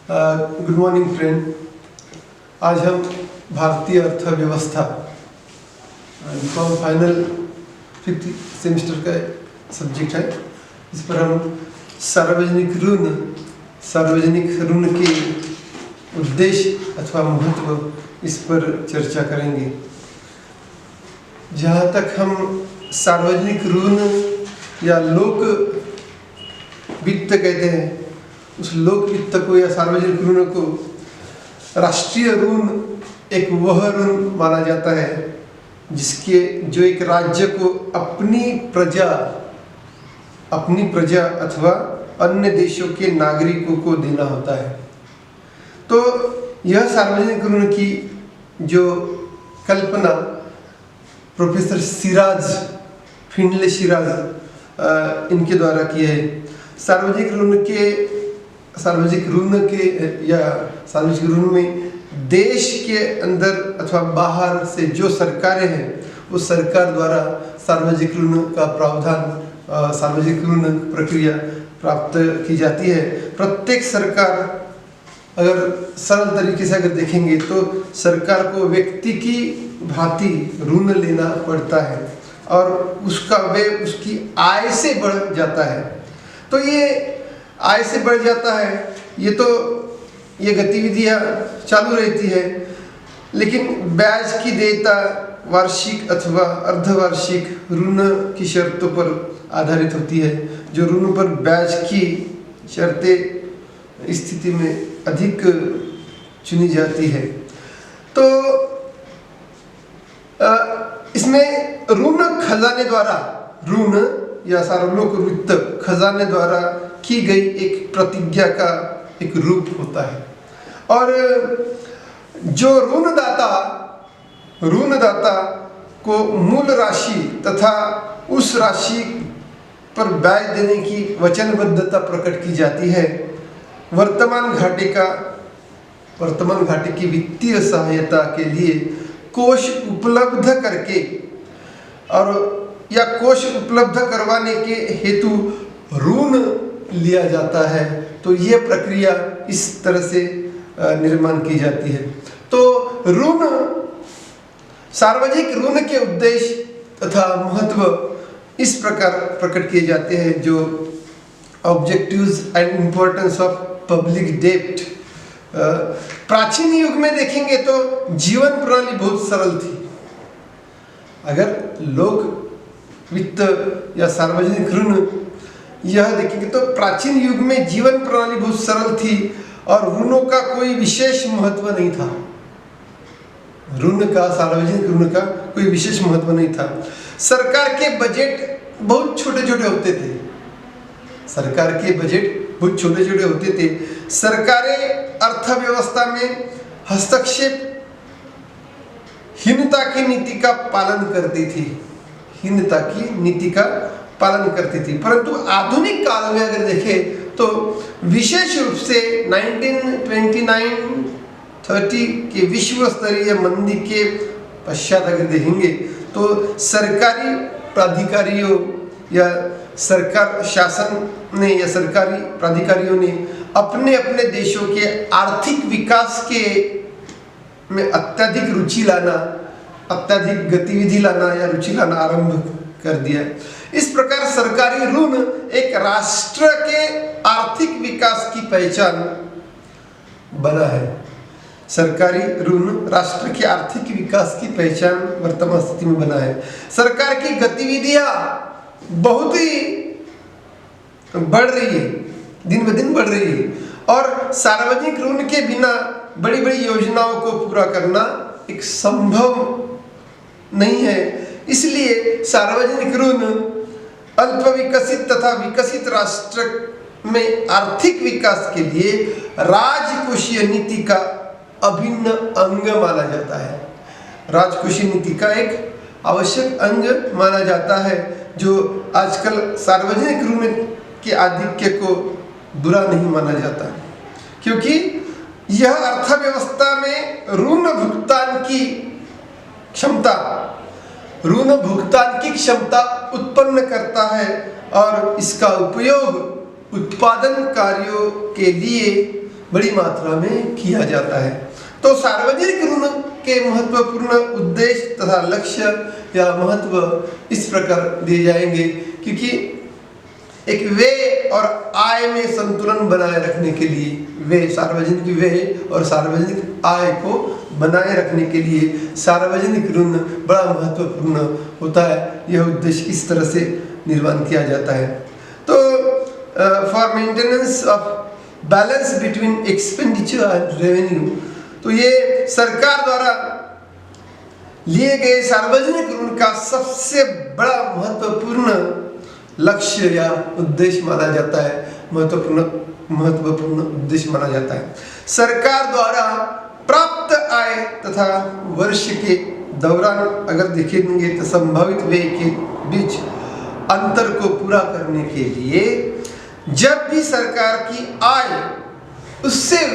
Good morning friend. आज हम भारतीय अर्थव्यवस्था फाइनल 5th सेमेस्टर का सब्जेक्ट है। इस पर हम सार्वजनिक ऋण के उद्देश्य अथवा महत्व इस पर चर्चा करेंगे। जहाँ तक हम सार्वजनिक ऋण या लोक वित्त कहते हैं, उस लोक वित्त को या सार्वजनिक ऋण को राष्ट्रीय ऋण एक वह ऋण माना जाता है जो एक राज्य को अपनी प्रजा अथवा अन्य देशों के नागरिकों को देना होता है। तो यह सार्वजनिक ऋण की जो कल्पना प्रोफेसर फिनले सिराज इनके द्वारा की है। सार्वजनिक ऋण में देश के अंदर अथवा बाहर से जो सरकारें हैं, उस सरकार द्वारा सार्वजनिक ऋण का प्रावधान, सार्वजनिक ऋण प्रक्रिया प्राप्त की जाती है। प्रत्येक सरकार, अगर सरल तरीके से अगर देखेंगे तो सरकार को व्यक्ति की भांति ऋण लेना पड़ता है और उसका व्यय उसकी आय से बढ़ जाता है। तो ये आय से बढ़ जाता है, ये गतिविधियां चालू रहती है, लेकिन ब्याज की देयता वार्षिक अथवा अर्धवार्षिक ऋण की शर्तों पर आधारित होती है। जो ऋण पर ब्याज की शर्तें स्थिति में अधिक चुनी जाती है। तो इसमें ऋण या सार्वलोक वित्त खजाने द्वारा की गई एक प्रतिज्ञा का एक रूप होता है। और जो ऋणदाता को मूल राशि तथा उस राशि पर ब्याज देने की वचनबद्धता प्रकट की जाती है। वर्तमान घाटे की वित्तीय सहायता के लिए कोष उपलब्ध करके या कोष उपलब्ध करवाने के हेतु ऋण लिया जाता है। तो ये प्रक्रिया इस तरह से निर्माण की जाती है। तो सार्वजनिक ऋण के उद्देश्य तथा महत्व इस प्रकार प्रकट किए जाते हैं। जो objectives and importance of public डेब्ट। प्राचीन युग में देखेंगे तो जीवन प्रणाली बहुत सरल थी। अगर लोक वित्त या सार्वजनिक ऋण यह देखेंगे तो प्राचीन युग में जीवन प्रणाली बहुत सरल थी और ऋणों का कोई विशेष महत्व नहीं था। सार्वजनिक ऋण का कोई विशेष महत्व नहीं था। सरकार के बजट बहुत छोटे छोटे होते थे। सरकारें अर्थव्यवस्था में हस्तक्षेप हीनता की नीति का पालन करती थी। परंतु आधुनिक काल में अगर देखें तो विशेष रूप से 1929-30 के विश्व स्तरीय मंदी के पश्चात अगर देखेंगे तो सरकारी प्राधिकारियों या सरकार शासन ने या सरकारी प्राधिकारियों ने अपने देशों के आर्थिक विकास में अत्यधिक गतिविधि लाना या रुचि लाना आरंभ कर दिया। इस प्रकार सरकारी ऋण एक राष्ट्र के आर्थिक विकास की पहचान बना है। सरकारी ऋण राष्ट्र के आर्थिक विकास की पहचान वर्तमान स्थिति में बना है। सरकार की गतिविधियां बहुत ही बढ़ रही है, दिन ब दिन बढ़ रही है और सार्वजनिक ऋण के बिना बड़ी बड़ी योजनाओं को पूरा करना एक संभव नहीं है। इसलिए सार्वजनिक ऋण अल्प विकसित तथा विकसित राष्ट्र में आर्थिक विकास के लिए राजकोषीय नीति का अभिन्न अंग माना जाता है। राजकोषीय नीति का एक आवश्यक अंग माना जाता है, जो आजकल सार्वजनिक ऋण के आधिक्य को बुरा नहीं माना जाता, क्योंकि यह अर्थव्यवस्था में ऋण भुगतान की क्षमता उत्पन्न करता है और इसका उपयोग उत्पादन कार्यों के लिए बड़ी मात्रा में किया जाता है। तो सार्वजनिक ऋण के महत्वपूर्ण उद्देश्य तथा लक्ष्य या महत्व इस प्रकार दिए जाएंगे, क्योंकि एक व्यय और आय में संतुलन बनाए रखने के लिए, व्यय सार्वजनिक व्यय और सार्वजनिक आय को बनाए रखने के लिए सार्वजनिक ऋण बड़ा महत्वपूर्ण होता है। यह उद्देश्य इस तरह से निर्माण किया जाता है। तो for maintenance of balance between expenditure and revenue, तो ये सरकार द्वारा लिए गए सार्वजनिक ऋण का सबसे बड़ा महत्वपूर्ण लक्ष्य या उद्देश्य माना जाता है, महत्वपूर्ण उद्देश्य माना जाता है। सरकार द्वारा प्राप्त आय तथा वर्ष के दौरान अगर देखेंगे तो संभावित व्यय के बीच अंतर को पूरा करने के लिए जब भी सरकार की आय उसके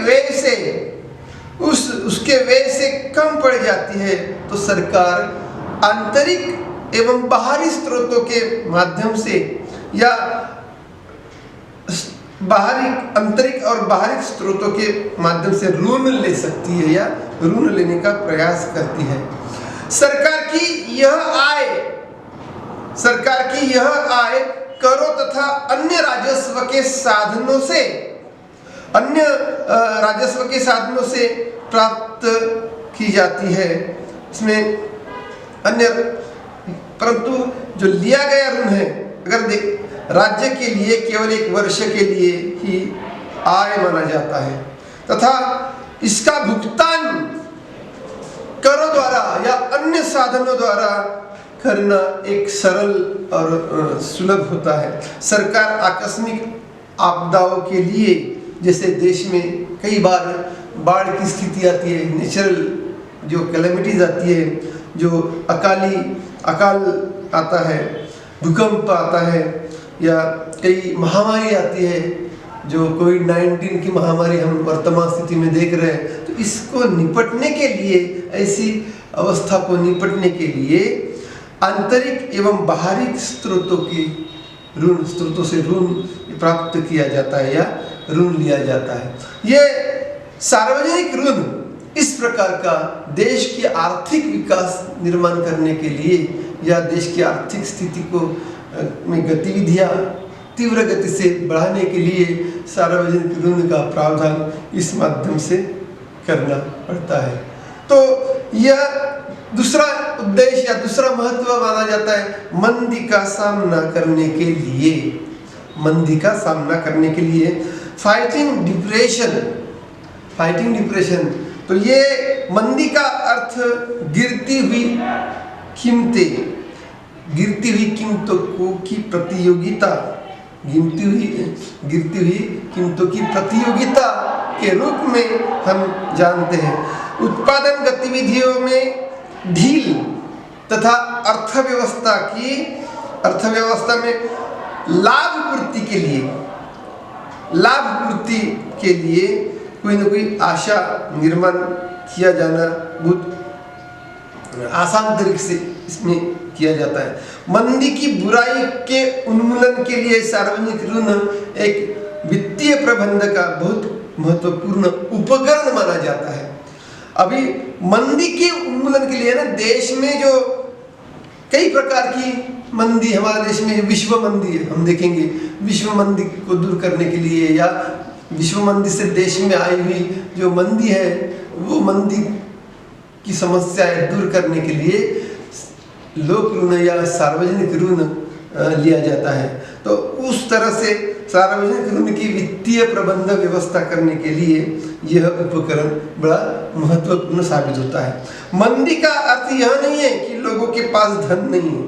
व्यय से कम पड़ जाती है तो सरकार आंतरिक एवं बाहरी स्रोतों के माध्यम से या आंतरिक और बाहरी स्रोतों के माध्यम से ऋण ले सकती है या ऋण लेने का प्रयास करती है। सरकार की यह आय करों तथा अन्य राजस्व के साधनों से प्राप्त की जाती है। इसमें परंतु जो लिया गया ऋण है, अगर राज्य के लिए केवल एक वर्ष के लिए ही आय माना जाता है तथा इसका भुगतान करों द्वारा या अन्य साधनों द्वारा करना एक सरल और सुलभ होता है। सरकार आकस्मिक आपदाओं के लिए, जैसे देश में कई बार बाढ़ की स्थिति आती है, नेचुरल जो कैलेमिटीज आती है, जो अकाल आता है, भूकंप आता है या कई महामारी आती है, जो कोविड-19 की महामारी हम वर्तमान स्थिति में देख रहे हैं, तो इसको निपटने के लिए, ऐसी अवस्था को निपटने के लिए आंतरिक एवं बाहरी स्रोतों से ऋण प्राप्त किया जाता है या ऋण लिया जाता है। ये सार्वजनिक ऋण इस प्रकार का देश की आर्थिक विकास निर्माण करने के लिए या देश की आर्थिक स्थिति को में गतिविधियां तीव्र गति से बढ़ाने के लिए सार्वजनिक ऋण का प्रावधान इस माध्यम से करना पड़ता है। तो यह दूसरा उद्देश्य या दूसरा महत्व माना जाता है मंदी का सामना करने के लिए फाइटिंग डिप्रेशन। तो ये मंदी का अर्थ गिरती हुई कीमतों की प्रतियोगिता के रूप में हम जानते हैं। उत्पादन गतिविधियों में ढील तथा अर्थव्यवस्था में लाभ पूर्ति के लिए कोई न कोई आशा निर्माण किया जाना बहुत आसान तरीके से इसमें किया जाता है। मंदी की बुराई के उन्मूलन के लिए सार्वजनिक ऋण एक वित्तीय प्रबंध का बहुत महत्वपूर्ण उपकरण माना जाता है। अभी मंदी के उन्मूलन के लिए ना, देश में जो कई प्रकार की मंदी, हमारे देश में विश्व मंदी है, हम देखेंगे विश्व मंदी को दूर करने के लिए या विश्व मंदी से देश में आई हुई जो मंदी है, वो मंदी की समस्याएं दूर करने के लिए लोक ऋण या सार्वजनिक ऋण लिया जाता है। तो उस तरह से सार्वजनिक ऋण की वित्तीय प्रबंध व्यवस्था करने के लिए यह उपकरण बड़ा महत्वपूर्ण साबित होता है। मंदी का अर्थ यह नहीं है कि लोगों के पास धन नहीं है।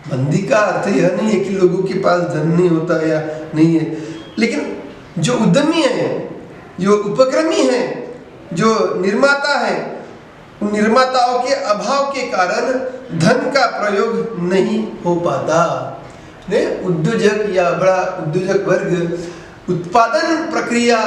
मंदी का अर्थ यह नहीं है कि लोगों के पास धन नहीं होता या नहीं है, लेकिन जो उद्यमी है, जो उपक्रमी है, जो निर्माता है, उन निर्माताओं के अभाव के कारण धन का प्रयोग नहीं हो पाता। उद्योजक या बड़ा उद्योजक वर्ग उत्पादन प्रक्रिया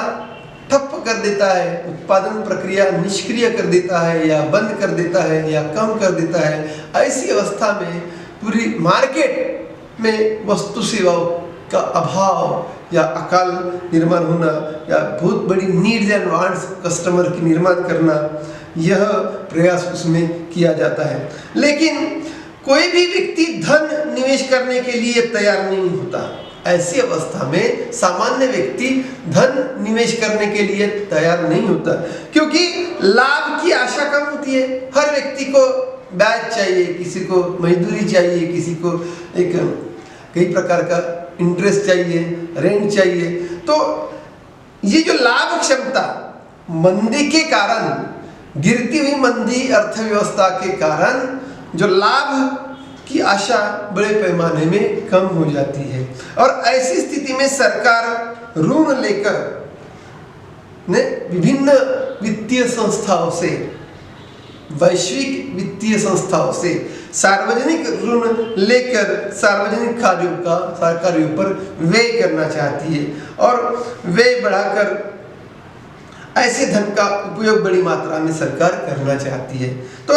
ठप कर देता है, उत्पादन प्रक्रिया निष्क्रिय कर देता है या बंद कर देता है या कम कर देता है। ऐसी अवस्था में पूरी मार्केट में वस्तु सेवाओं का अभाव या अकाल निर्माण होना या बहुत बड़ी नीड्स एंड वांट्स कस्टमर की निर्माण करना, यह प्रयास उसमें किया जाता है। लेकिन कोई भी व्यक्ति धन निवेश करने के लिए तैयार नहीं होता। ऐसी अवस्था में सामान्य व्यक्ति धन निवेश करने के लिए तैयार नहीं होता, क्योंकि लाभ की आशा कम होती है। हर व्यक्ति को ब्याज चाहिए, किसी को मजदूरी चाहिए, किसी को एक कई प्रकार का इंटरेस्ट चाहिए, रेंट चाहिए। तो ये जो लाभ क्षमता मंदी के कारण, गिरती हुई मंदी अर्थव्यवस्था के कारण जो लाभ की आशा बड़े पैमाने में कम हो जाती है, और ऐसी स्थिति में सरकार ऋण लेकर ने विभिन्न वित्तीय संस्थाओं से, वैश्विक वित्तीय संस्थाओं से सार्वजनिक ऋण लेकर सार्वजनिक कार्यों पर व्यय करना चाहती है, और व्यय बढ़ाकर ऐसे धन का उपयोग बड़ी मात्रा में सरकार करना चाहती है। तो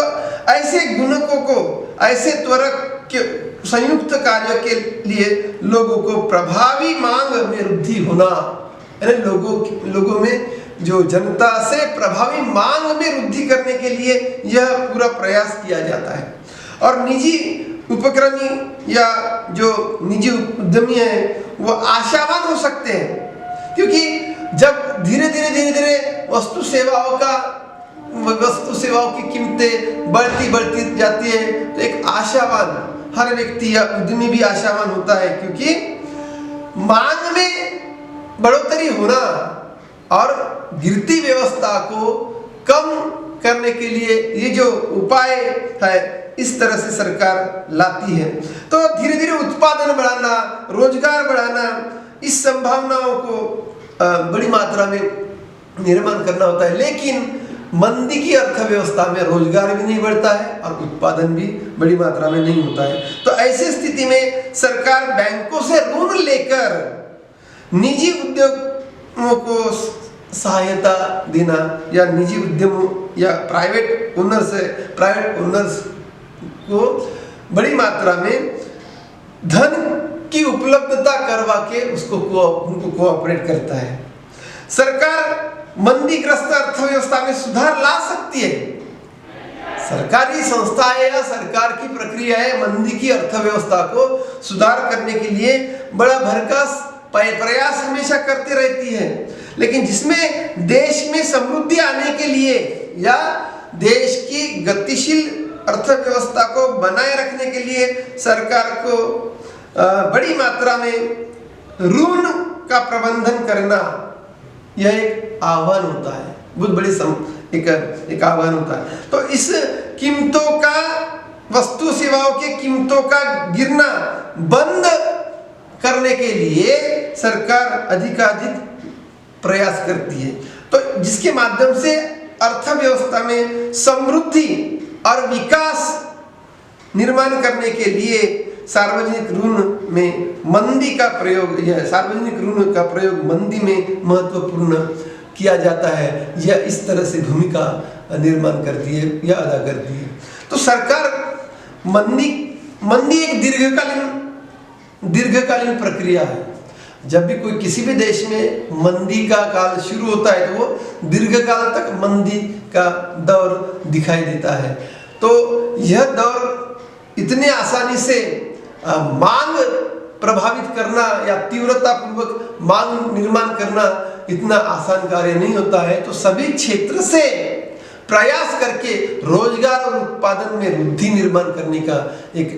ऐसे गुणकों को, ऐसे त्वरक के संयुक्त कार्य के लिए लोगों को प्रभावी मांग में वृद्धि होना, यानी लोगों में जो जनता से प्रभावी मांग में वृद्धि करने के लिए यह पूरा प्रयास किया जाता है। और निजी उपक्रमी या जो निजी उद्यमी है वो आशावान हो सकते हैं, क्योंकि जब धीरे धीरे वस्तु सेवाओं की कीमतें बढ़ती जाती है, तो एक आशावान हर व्यक्ति या उद्यमी भी आशावान होता है, क्योंकि मांग में बढ़ोतरी होना और गिरती व्यवस्था को कम करने के लिए ये जो उपाय है, इस तरह से सरकार लाती है। तो धीरे धीरे उत्पादन बढ़ाना, रोजगार बढ़ाना, इस संभावनाओं को बड़ी मात्रा में निर्माण करना होता है। लेकिन मंदी की अर्थव्यवस्था में रोजगार भी नहीं बढ़ता है और उत्पादन भी बड़ी मात्रा में नहीं होता है। तो ऐसी स्थिति में सरकार बैंकों से ऋण लेकर निजी उद्योगों को सहायता देना, या निजी उद्यमों या प्राइवेट ओनर्स को बड़ी मात्रा में धन की उपलब्धता करवा के उनको कोऑपरेट करता है। सरकार मंदीग्रस्त अर्थव्यवस्था में सुधार ला सकती है। सरकारी संस्थाएं या सरकार की प्रक्रियाएं मंदी की अर्थव्यवस्था को सुधार करने के लिए बड़ा भरकस प्रयास हमेशा करती रहती है। लेकिन जिसमें देश में समृद्धि आने के लिए या देश की गतिशील अर्थव्यवस्था को बनाए रखने के लिए सरकार को बड़ी मात्रा में ऋण का प्रबंधन करना, यह एक आह्वान होता है, बहुत बड़ी एक आह्वान होता है। तो इस कीमतों का, वस्तु सेवाओं के कीमतों का गिरना बंद करने के लिए सरकार अधिकाधिक प्रयास करती है। तो जिसके माध्यम से अर्थव्यवस्था में समृद्धि और विकास निर्माण करने के लिए सार्वजनिक ऋण में मंदी का प्रयोग, या सार्वजनिक ऋण का प्रयोग मंदी में महत्वपूर्ण किया जाता है, यह इस तरह से भूमिका निर्माण करती है या अदा करती है। तो सरकार मंदी एक दीर्घकालीन प्रक्रिया है। जब भी कोई किसी भी देश में मंदी का काल शुरू होता है तो वो दीर्घकाल तक मंदी का दौर दिखाई देता है। तो यह दौर इतने आसानी से मांग प्रभावित करना या तीव्रता पूर्वक मांग निर्माण करना इतना आसान कार्य नहीं होता है। तो सभी क्षेत्र से प्रयास करके रोजगार और उत्पादन में वृद्धि निर्माण करने का एक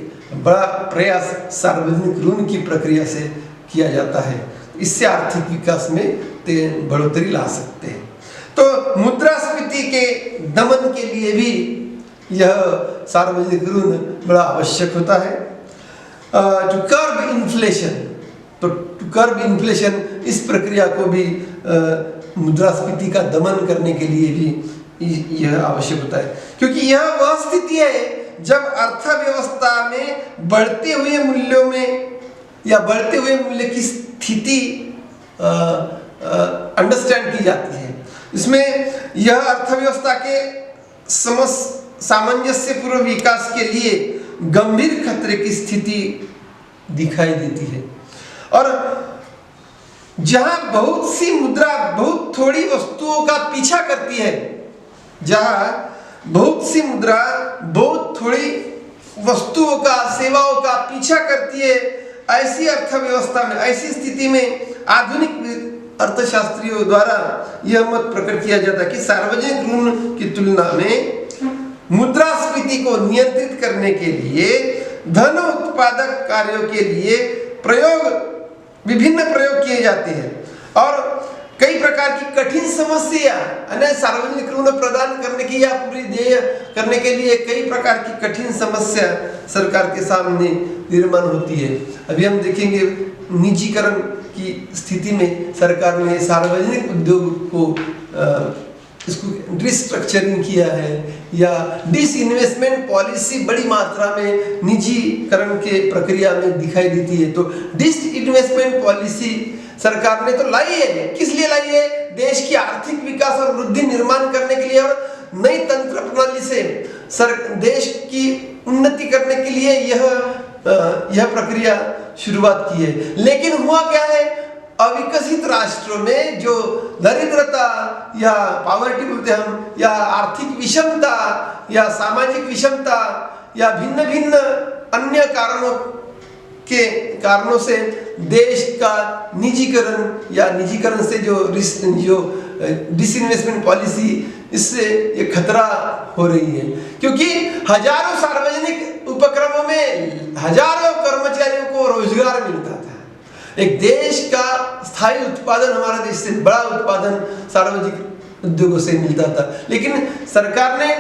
बड़ा प्रयास सार्वजनिक ऋण की प्रक्रिया से किया जाता है। इससे आर्थिक विकास में बढ़ोतरी ला सकते हैं। तो मुद्रास्फीति के दमन के लिए भी यह सार्वजनिक ऋण बड़ा आवश्यक होता है। टू कर्ब इन्फ्लेशन, तो टू कर्ब इन्फ्लेशन, इस प्रक्रिया को भी मुद्रास्फीति का दमन करने के लिए भी यह आवश्यक होता है, क्योंकि यह वह स्थिति है जब अर्थव्यवस्था में बढ़ते हुए मूल्यों में या बढ़ते हुए मूल्य की स्थिति अंडरस्टैंड की जाती है। इसमें यह अर्थव्यवस्था के सामंजस्यपूर्ण विकास के लिए गंभीर खतरे की स्थिति दिखाई देती है। और जहां बहुत सी मुद्रा बहुत थोड़ी वस्तुओं का पीछा करती है, जहां बहुत सी मुद्रा बहुत थोड़ी वस्तुओं का सेवाओं का पीछा करती है, ऐसी अर्थव्यवस्था में, ऐसी स्थिति में आधुनिक अर्थशास्त्रियों द्वारा यह मत प्रकट किया जाता है कि सार्वजनिक ऋण की तुलना में मुद्रास्फीति को नियंत्रित करने के लिए धन उत्पादक कार्यों के लिए विभिन्न प्रयोग किए जाते हैं और कई प्रकार की कठिन समस्या सार्वजनिक ऋण प्रदान करने की या पूरी देय करने के लिए कई प्रकार की कठिन समस्या सरकार के सामने निर्माण होती है। अभी हम देखेंगे निजीकरण की स्थिति में सरकार ने सार्वजनिक उद्योग को इसको रिस्ट्रक्चरिंग किया है या डिसइन्वेस्टमेंट पॉलिसी बड़ी मात्रा में निजीकरण के प्रक्रिया में दिखाई देती है। तो डिसइन्वेस्टमेंट पॉलिसी सरकार ने तो लाई है, किस लिए लाई है? देश की आर्थिक विकास और वृद्धि निर्माण करने के लिए और नई तंत्र प्रणाली से देश की उन्नति करने के लिए यह प्रक्रिया शुरुआत की है। लेकिन हुआ क्या है, अविकसित राष्ट्रों में जो दरिद्रता या पॉवर्टी बोलते हैं हम, या आर्थिक विषमता या सामाजिक विषमता या भिन्न भिन्न अन्य कारणों से देश का निजीकरण या निजीकरण से जो डिसइन्वेस्टमेंट पॉलिसी, इससे ये खतरा हो रही है, क्योंकि हजारों सार्वजनिक उपक्रमों में हजारों कर्मचारियों को रोजगार मिलता था। एक देश का स्थायी उत्पादन, हमारा देश से बड़ा उत्पादन सार्वजनिक उद्योगों से मिलता था, लेकिन सरकार ने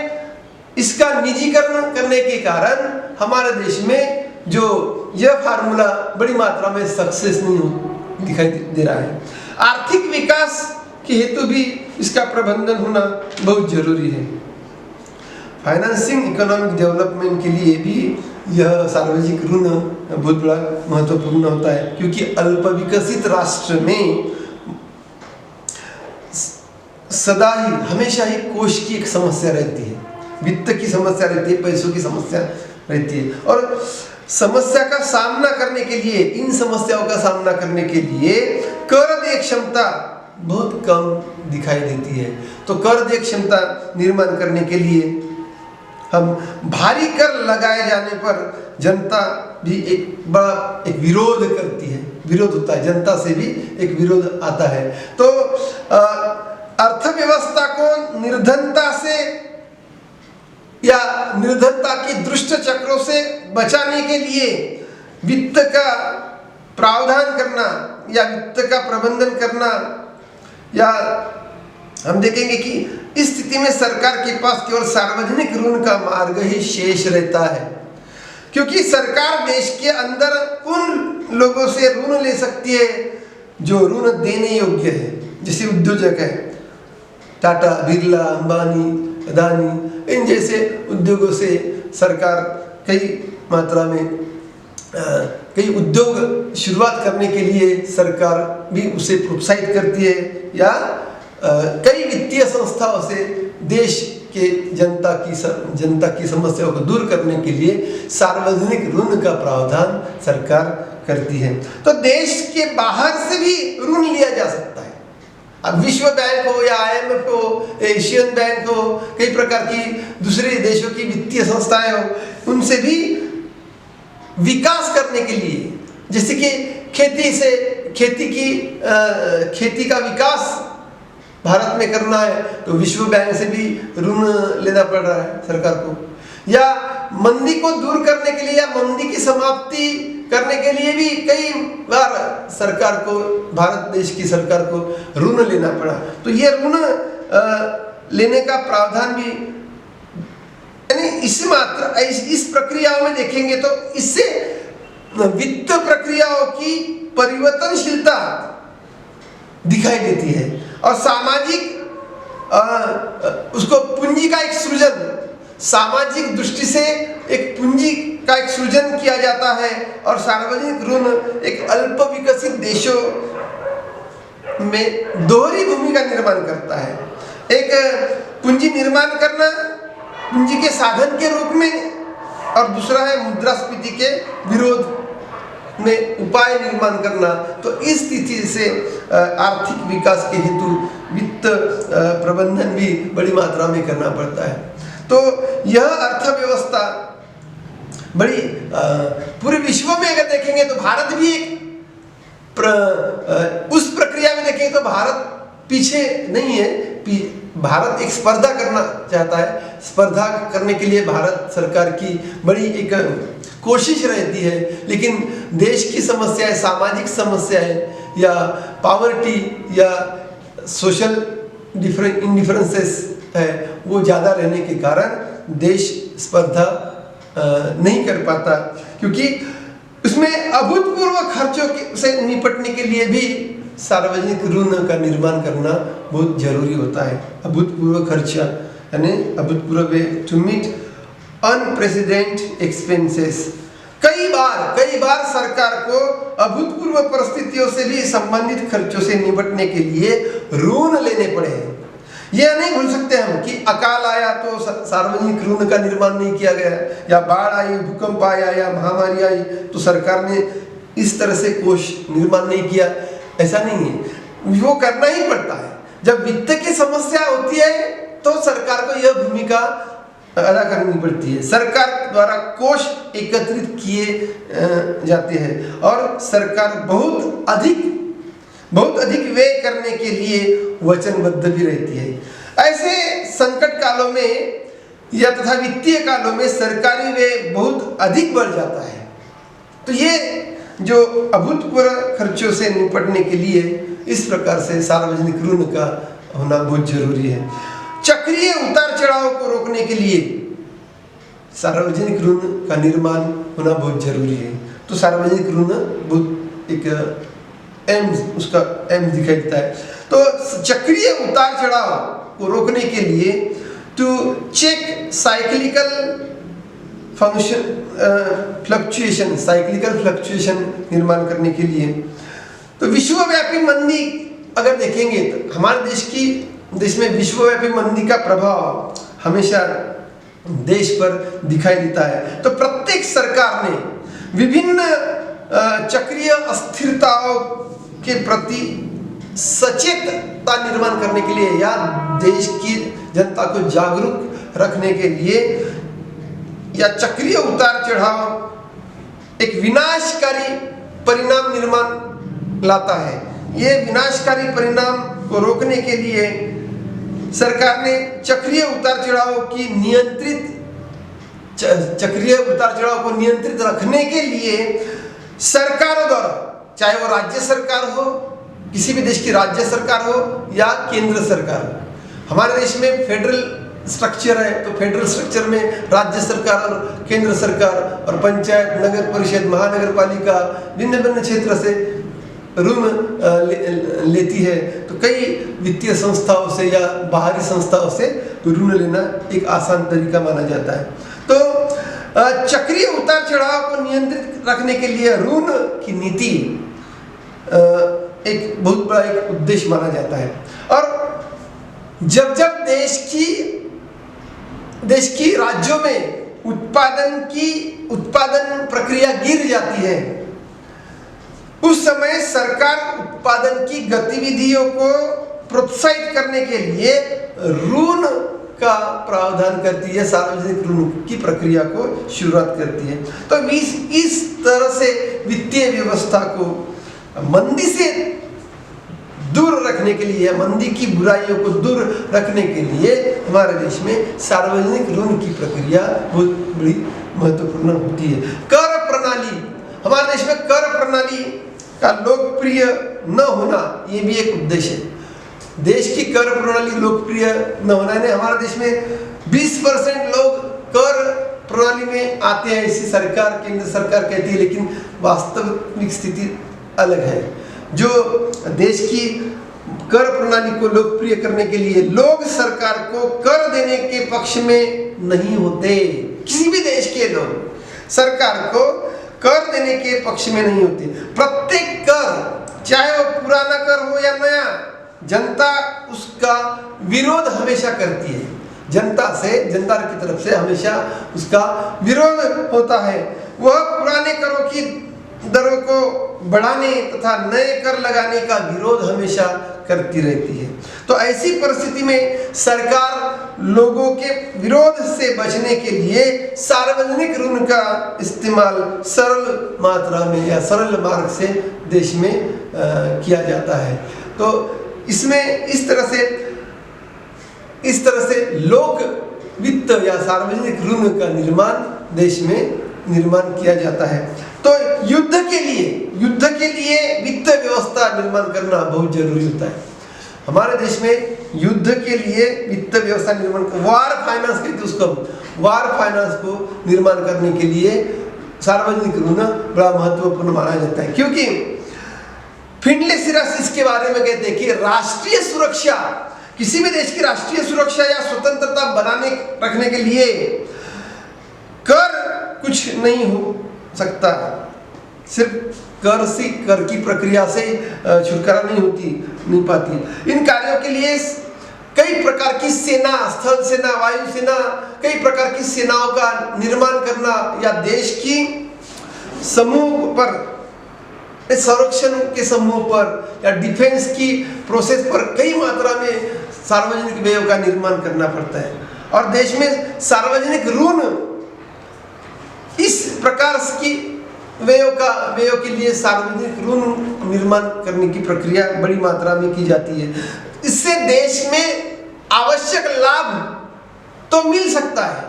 इसका निजीकरण करने के कारण हमारे देश में जो यह फार्मूला बड़ी मात्रा में सक्सेस नहीं दिखाई दे रहा है। आर्थिक विकास के हेतु भी इसका प्रबंधन होना बहुत जरूरी है। फाइनेंसिंग इकोनॉमिक डेवलपमेंट के लिए भी यह सार्वजनिक ऋण बहुत बड़ा महत्वपूर्ण होता है, क्योंकि अल्प विकसित राष्ट्र में सदा ही हमेशा ही कोष की एक समस्या रहती है, वित्त की समस्या रहती है, पैसों की समस्या रहती है। और समस्या का सामना करने के लिए, इन समस्याओं का सामना करने के लिए कर देय क्षमता बहुत कम दिखाई देती है। तो कर देय क्षमता निर्माण करने के लिए हम भारी कर लगाए जाने पर जनता भी एक विरोध करती है, विरोध होता है, जनता से भी एक विरोध आता है। तो अर्थव्यवस्था को निर्धनता से या निर्धनता की दुष्ट चक्रों से बचाने के लिए वित्त का प्रावधान करना या वित्त का प्रबंधन करना, या हम देखेंगे कि इस स्थिति में सरकार के पास केवल सार्वजनिक ऋण का मार्ग ही शेष रहता है, क्योंकि सरकार देश के अंदर उन लोगों से ऋण ले सकती है जो ऋण देने योग्य है, जैसे उद्योजक है, टाटा, बिरला, अंबानी, अदानी, इन जैसे उद्योगों से सरकार कई मात्रा में कई उद्योग शुरुआत करने के लिए सरकार भी उसे प्रोत्साहित करती है, या कई वित्तीय संस्थाओं से देश के जनता की समस्याओं को दूर करने के लिए सार्वजनिक ऋण का प्रावधान सरकार करती है। तो देश के बाहर से भी ऋण लिया जा सकता है। अब विश्व बैंक हो या IMF हो, एशियन बैंक हो, कई प्रकार की दूसरे देशों की वित्तीय संस्थाएं हो, उनसे भी विकास करने के लिए, जैसे कि खेती का विकास भारत में करना है तो विश्व बैंक से भी ऋण लेना पड़ रहा है सरकार को, या मंदी को दूर करने के लिए या मंदी की समाप्ति करने के लिए भी कई बार सरकार को, भारत देश की सरकार को ऋण लेना पड़ा। तो ये ऋण लेने का प्रावधान भी, यानी इस प्रक्रियाओं में देखेंगे तो इससे वित्त प्रक्रियाओं की परिवर्तनशीलता दिखाई देती है और सामाजिक उसको पूंजी का एक सृजन, सामाजिक दृष्टि से एक पूंजी का एक सृजन किया जाता है। और सार्वजनिक ऋण एक अल्प विकसित देशों में दोहरी भूमिका निर्माण करता है, एक पूंजी निर्माण करना पूंजी के साधन के रूप में, और दूसरा है मुद्रास्फीति के विरोध में उपाय निर्माण करना। तो इस स्थिति से आर्थिक विकास के हेतु वित्त प्रबंधन भी बड़ी मात्रा में करना पड़ता है। तो यह अर्थव्यवस्था बड़ी पूरे विश्व में अगर देखेंगे तो भारत भी एक उस प्रक्रिया में देखेंगे तो भारत पीछे नहीं है। भारत एक स्पर्धा करना चाहता है। स्पर्धा करने के लिए भारत सरकार की बड़ी एक कोशिश रहती है, लेकिन देश की समस्याएं, सामाजिक समस्याएं या पावर्टी या सोशल इंडिफरेंसेस है, वो ज़्यादा रहने के कारण देश स्पर्धा नहीं कर पाता, क्योंकि उसमें अभूतपूर्व खर्चों से निपटने के लिए भी सार्वजनिक ऋण का निर्माण करना बहुत जरूरी होता है। अभूतपूर्व खर्चा यानी अभूतपूर्व टू मीट अनप्रेसिडेंट एक्सपेंसेस। कई बार सरकार को अभूतपूर्व परिस्थितियों से भी संबंधित खर्चों से निपटने के लिए ऋण लेने पड़े हैं। यह नहीं भूल सकते हम कि अकाल आया तो सार्वजनिक ऋण का निर्माण नहीं किया गया, या बाढ़ आई, भूकंप आया या महामारी आई तो सरकार ने इस तरह से कोष निर्माण नहीं किया, ऐसा नहीं है। वो करना ही पड़ता है। जब वित्त की समस्या होती है तो सरकार को यह भूमिका अदा करनी पड़ती है। सरकार द्वारा कोष एकत्रित किए जाते हैं और सरकार बहुत अधिक व्यय करने के लिए वचनबद्ध भी रहती है। ऐसे संकट कालों में या तथा वित्तीय कालों में सरकारी व्यय बहुत अधिक बढ़ जाता है। तो ये जो अभूतपूर्व खर्चों से निपटने के लिए इस प्रकार से सार्वजनिक ऋण का होना बहुत जरूरी है। चक्रीय उतार चढ़ाव को रोकने के लिए सार्वजनिक ऋण का निर्माण होना बहुत जरूरी है। तो सार्वजनिक ऋण बहुत एक उसका एम दिखाई देता है। तो चक्रीय उतार चढ़ाव को रोकने के लिए टू चेक साइक्लिकल फ्लक्चुएशन निर्माण करने के लिए, तो विश्वव्यापी मंदी अगर देखेंगे तो हमारे देश में विश्वव्यापी मंदी का प्रभाव हमेशा देश पर दिखाई देता है। तो प्रत्येक सरकार ने विभिन्न चक्रीय अस्थिरताओं के प्रति सचेतता निर्माण करने के लिए या देश की जनता को जागरूक रखने के लिए या चक्रीय उतार चढ़ाव एक विनाशकारी परिणाम निर्माण लाता है। ये विनाशकारी परिणाम को रोकने के लिए सरकार ने चक्रीय उतार चढ़ाव को नियंत्रित रखने के लिए सरकारों द्वारा, चाहे वो राज्य सरकार हो, किसी भी देश की राज्य सरकार हो या केंद्र सरकार, हमारे देश में फेडरल स्ट्रक्चर है, तो फेडरल स्ट्रक्चर में राज्य सरकार और केंद्र सरकार और पंचायत, नगर परिषद, महानगर पालिका भिन्न भिन्न क्षेत्र से ऋण लेती है। तो कई वित्तीय संस्थाओं से या बाहरी संस्थाओं से ऋण लेना एक आसान तरीका माना जाता है। तो चक्रीय उतार चढ़ाव को नियंत्रित रखने के लिए ऋण की नीति एक बहुत बड़ा एक उद्देश्य माना जाता है। और जब देश की राज्यों में उत्पादन प्रक्रिया गिर जाती है, उस समय सरकार उत्पादन की गतिविधियों को प्रोत्साहित करने के लिए ऋण का प्रावधान करती है, सार्वजनिक ऋण की प्रक्रिया को शुरुआत करती है। तो इस तरह से वित्तीय व्यवस्था को मंदी से दूर रखने के लिए, मंदी की बुराइयों को दूर रखने के लिए हमारे देश में सार्वजनिक ऋण की प्रक्रिया बहुत बड़ी महत्वपूर्ण होती है। कर प्रणाली, हमारे देश में कर प्रणाली का लोकप्रिय न होना ये भी एक उद्देश्य है। देश की कर प्रणाली लोकप्रिय न होना है। हमारे देश में 20% लोग कर प्रणाली में आते हैं, इसी सरकार, केंद्र सरकार कहती है, लेकिन वास्तविक स्थिति अलग है। जो देश की कर प्रणाली को लोकप्रिय करने के लिए लोग सरकार को कर देने के पक्ष में नहीं होते। किसी भी देश के लोग सरकार को कर देने के पक्ष में नहीं होते। प्रत्येक कर, चाहे वो पुराना कर हो या नया, जनता उसका विरोध हमेशा करती है। जनता की तरफ से हमेशा उसका विरोध होता है। वह पुराने करों की दरों को बढ़ाने तथा नए कर लगाने का विरोध हमेशा करती रहती है। तो ऐसी परिस्थिति में सरकार लोगों के विरोध से बचने के लिए सार्वजनिक ऋण का इस्तेमाल सरल मात्रा में या सरल मार्ग से देश में किया जाता है। तो इसमें इस तरह से लोक वित्त या सार्वजनिक ऋण का निर्माण देश में निर्माण किया जाता है। तो युद्ध के लिए वित्त व्यवस्था निर्माण करना बहुत जरूरी होता है। हमारे देश में युद्ध के लिए वित्त व्यवस्था निर्माण, वार फाइनेंस कहते उसको, वार फाइनेंस को निर्माण करने के लिए सार्वजनिक ऋण बड़ा महत्वपूर्ण माना जाता है। क्योंकि फिंडले सिरस इसके बारे में कहते हैं कि राष्ट्रीय सुरक्षा, किसी भी देश की राष्ट्रीय सुरक्षा या स्वतंत्रता बनाने रखने के लिए कर कुछ नहीं हो सकता। सिर्फ कर की प्रक्रिया से छुटकारा नहीं पाती। इन कार्यों के लिए कई प्रकार की सेना, स्थल सेना, वायु सेना, कई प्रकार की सेनाओं का निर्माण करना या देश की समूह पर, संरक्षण के समूह पर या डिफेंस की प्रोसेस पर कई मात्रा में सार्वजनिक व्ययों का निर्माण करना पड़ता है। और देश में सार्वजनिक ऋण इस प्रकार की व्ययों के लिए सार्वजनिक ऋण निर्माण करने की प्रक्रिया बड़ी मात्रा में की जाती है। इससे देश में आवश्यक लाभ तो मिल सकता है,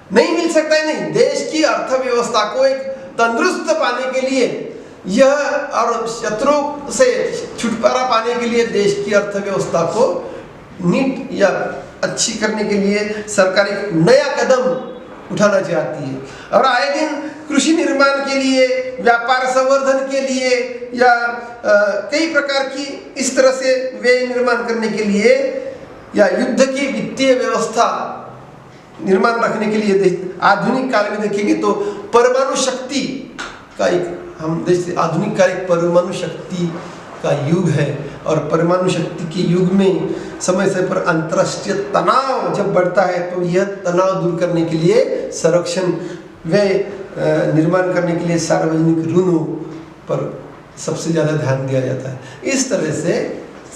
नहीं मिल सकता है नहीं, देश की अर्थव्यवस्था को एक तंदुरुस्त पाने के लिए यह और शत्रु से छुटकारा पाने के लिए देश की अर्थव्यवस्था को नीट या अच्छी करने के लिए सरकार एक नया कदम उठाना चाहती है। और आए दिन कृषि निर्माण के लिए, व्यापार संवर्धन के लिए या कई प्रकार की इस तरह से व्यय निर्माण करने के लिए या युद्ध की वित्तीय व्यवस्था निर्माण रखने के लिए आधुनिक काल में देखेंगे तो परमाणु शक्ति का एक, हम देश आधुनिक काल एक परमाणु शक्ति का युग है। और परमाणु शक्ति के युग में समय समय पर अंतर्राष्ट्रीय तनाव जब बढ़ता है तो यह तनाव दूर करने के लिए संरक्षण व्यय निर्माण करने के लिए सार्वजनिक ऋणों पर सबसे ज़्यादा ध्यान दिया जाता है। इस तरह से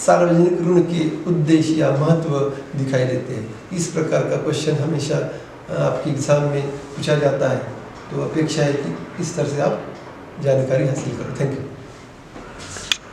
सार्वजनिक ऋण के उद्देश्य या महत्व दिखाई देते हैं। इस प्रकार का क्वेश्चन हमेशा आपके एग्जाम में पूछा जाता है, तो अपेक्षा है कि इस तरह से आप जानकारी हासिल करो। Thank you.